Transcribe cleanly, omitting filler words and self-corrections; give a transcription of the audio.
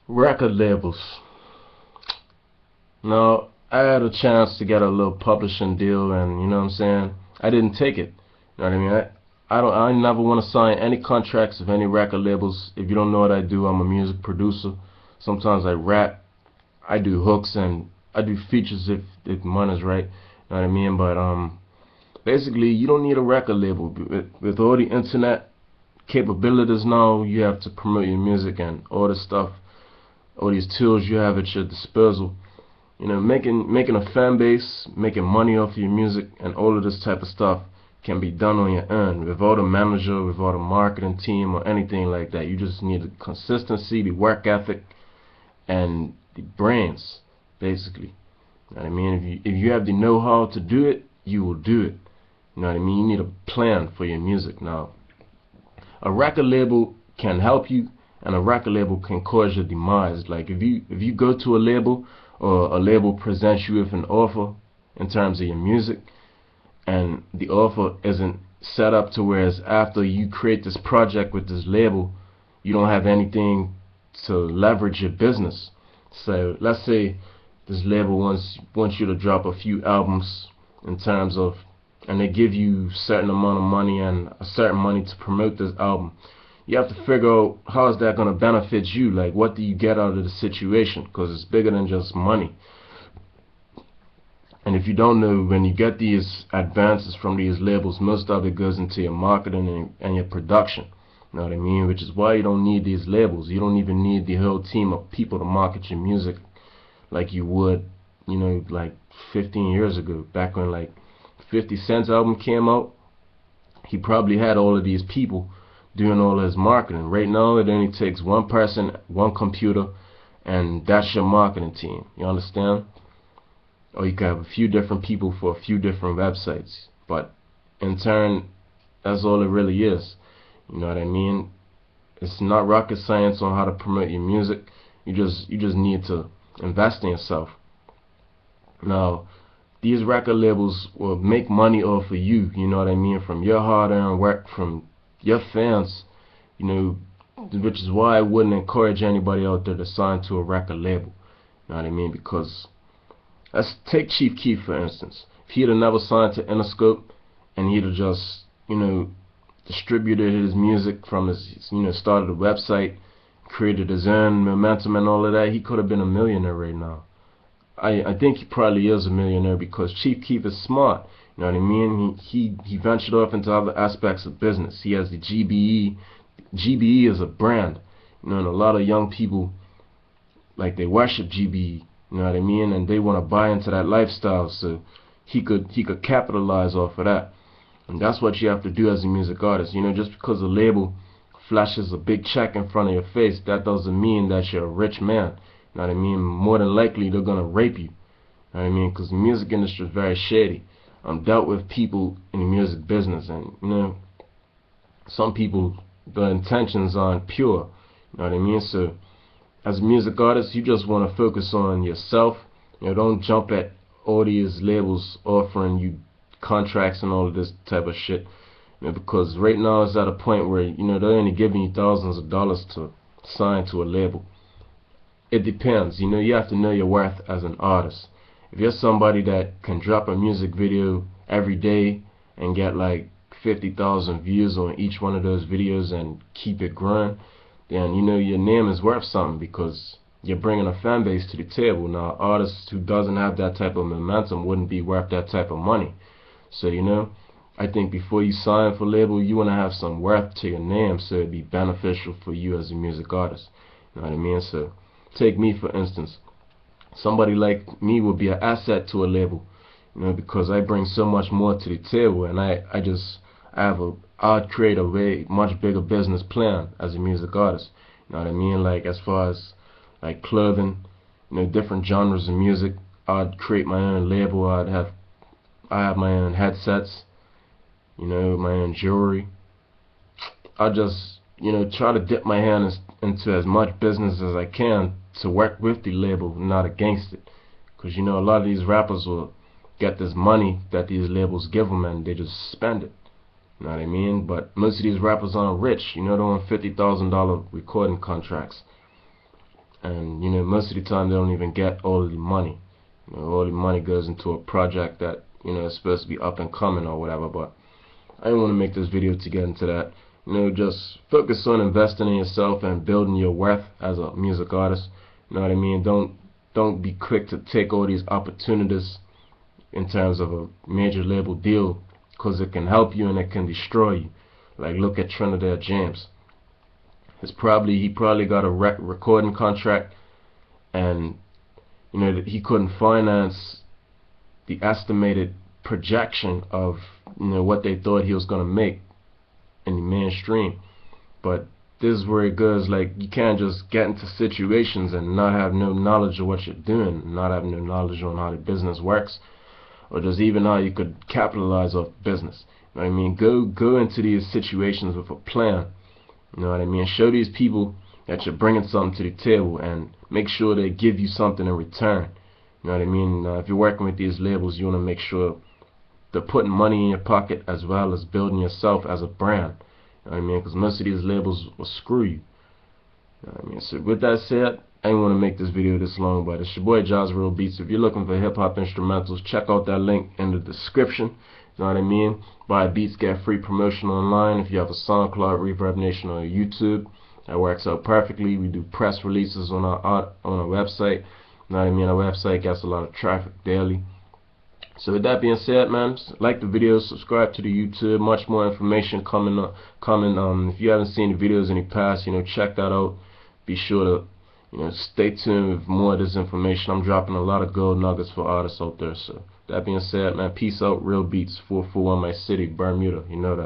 Record labels. Now, I had a chance to get a little publishing deal, and you know what I'm saying? I didn't take it. You know what I mean? I never want to sign any contracts with any record labels. If you don't know what I do, I'm a music producer. Sometimes I rap, I do hooks, and I do features if the money's right. You know what I mean? But basically, you don't need a record label. With all the internet capabilities now, you have to promote your music and all this stuff, all these tools you have at your disposal. You know, making a fan base, making money off your music, and all of this type of stuff can be done on your own without a manager, without a marketing team or anything like that. You just need the consistency, the work ethic, and the brains, basically. You know what I mean? If you have the know-how to do it, you will do it. You know what I mean? You need a plan for your music. Now, a record label can help you, and a record label can cause your demise. Like if you go to a label, or a label presents you with an offer in terms of your music, and the offer isn't set up to whereas after you create this project with this label, you don't have anything to leverage your business. So let's say this label wants you to drop a few albums in terms of, and they give you a certain amount of money and a certain money to promote this album. You have to figure out how is that going to benefit you. Like, what do you get out of the situation? Because it's bigger than just money. And if you don't know, when you get these advances from these labels, most of it goes into your marketing and your production. You know what I mean? Which is why you don't need these labels. You don't even need the whole team of people to market your music like you would, you know, like 15 years ago. Back when like 50 Cent's album came out, he probably had all of these people doing all his marketing. Right now, it only takes one person, one computer, and that's your marketing team. You understand? Or you can have a few different people for a few different websites. But in turn, that's all it really is. You know what I mean? It's not rocket science on how to promote your music. You just need to invest in yourself. Now, these record labels will make money off of you. You know what I mean? From your hard-earned work, from your fans. You know, which is why I wouldn't encourage anybody out there to sign to a record label. You know what I mean? Because let's take Chief Keef for instance. If he'd have never signed to Interscope and he'd have just, you know, distributed his music from his, you know, started a website, created his own momentum and all of that, he could have been a millionaire right now. I think he probably is a millionaire because Chief Keef is smart. You know what I mean? He ventured off into other aspects of business. He has the GBE. GBE is a brand. You know, and a lot of young people, like, they worship GBE. You know what I mean? And they want to buy into that lifestyle. So he could capitalize off of that. And that's what you have to do as a music artist. You know, just because a label flashes a big check in front of your face, that doesn't mean that you're a rich man. You know what I mean? More than likely, they're going to rape you. You know what I mean? Because the music industry is very shady. I'm dealt with people in the music business, and, you know, some people, the intentions aren't pure. You know what I mean? So, as a music artist, you just want to focus on yourself. You know, don't jump at all these labels offering you contracts and all of this type of shit. You know, because right now it's at a point where, you know, they're only giving you thousands of dollars to sign to a label. It depends. You know, you have to know your worth as an artist. If you're somebody that can drop a music video every day and get like 50,000 views on each one of those videos and keep it growing, then, you know, your name is worth something because you're bringing a fan base to the table. Now, artists who doesn't have that type of momentum wouldn't be worth that type of money. So, you know, I think before you sign for a label, you want to have some worth to your name so it'd be beneficial for you as a music artist. You know what I mean? So, take me for instance. Somebody like me would be an asset to a label, you know, because I bring so much more to the table, and I'd create a way much bigger business plan as a music artist. You know what I mean? Like, as far as like clothing, you know, different genres of music. I'd create my own label. I have my own headsets, you know, my own jewelry. I just, you know, try to dip my hand into as much business as I can to work with the label, not against it. Because, you know, a lot of these rappers will get this money that these labels give them and they just spend it. You know what I mean? But most of these rappers aren't rich. You know, they're on $50,000 recording contracts. and you know, most of the time they don't even get all of the money. You know, all the money goes into a project that, you know, is supposed to be up and coming or whatever. But I didn't want to make this video to get into that. You know, just focus on investing in yourself and building your worth as a music artist. You know what I mean? Don't be quick to take all these opportunities in terms of a major label deal, because it can help you and it can destroy you. Like, look at Trinidad James. He probably got a recording contract, and you know, he couldn't finance the estimated projection of, you know, what they thought he was gonna make in the mainstream. But this is where it goes. Like, you can't just get into situations and not have no knowledge of what you're doing, not have no knowledge on how the business works, or just even how you could capitalize off business. You know what I mean? Go into these situations with a plan. You know what I mean? Show these people that you're bringing something to the table, and make sure they give you something in return. You know what I mean? If you're working with these labels, you want to make sure they're putting money in your pocket as well as building yourself as a brand. You know what I mean? Because most of these labels will screw you. You know what I mean? So with that said, I didn't want to make this video this long, but it's your boy Jahzreal Beats. If you're looking for hip-hop instrumentals, check out that link in the description. You know what I mean? Buy beats, get free promotion online. If you have a SoundCloud, Reverb Nation, or YouTube, that works out perfectly. We do press releases on our website. You know what I mean? Our website gets a lot of traffic daily. So with that being said, man, like the video, subscribe to the YouTube. Much more information coming. If you haven't seen the videos in the past, you know, check that out. Be sure to, you know, stay tuned with more of this information. I'm dropping a lot of gold nuggets for artists out there. So that being said, man, peace out. Real Beats, 441 my city, Bermuda. You know that.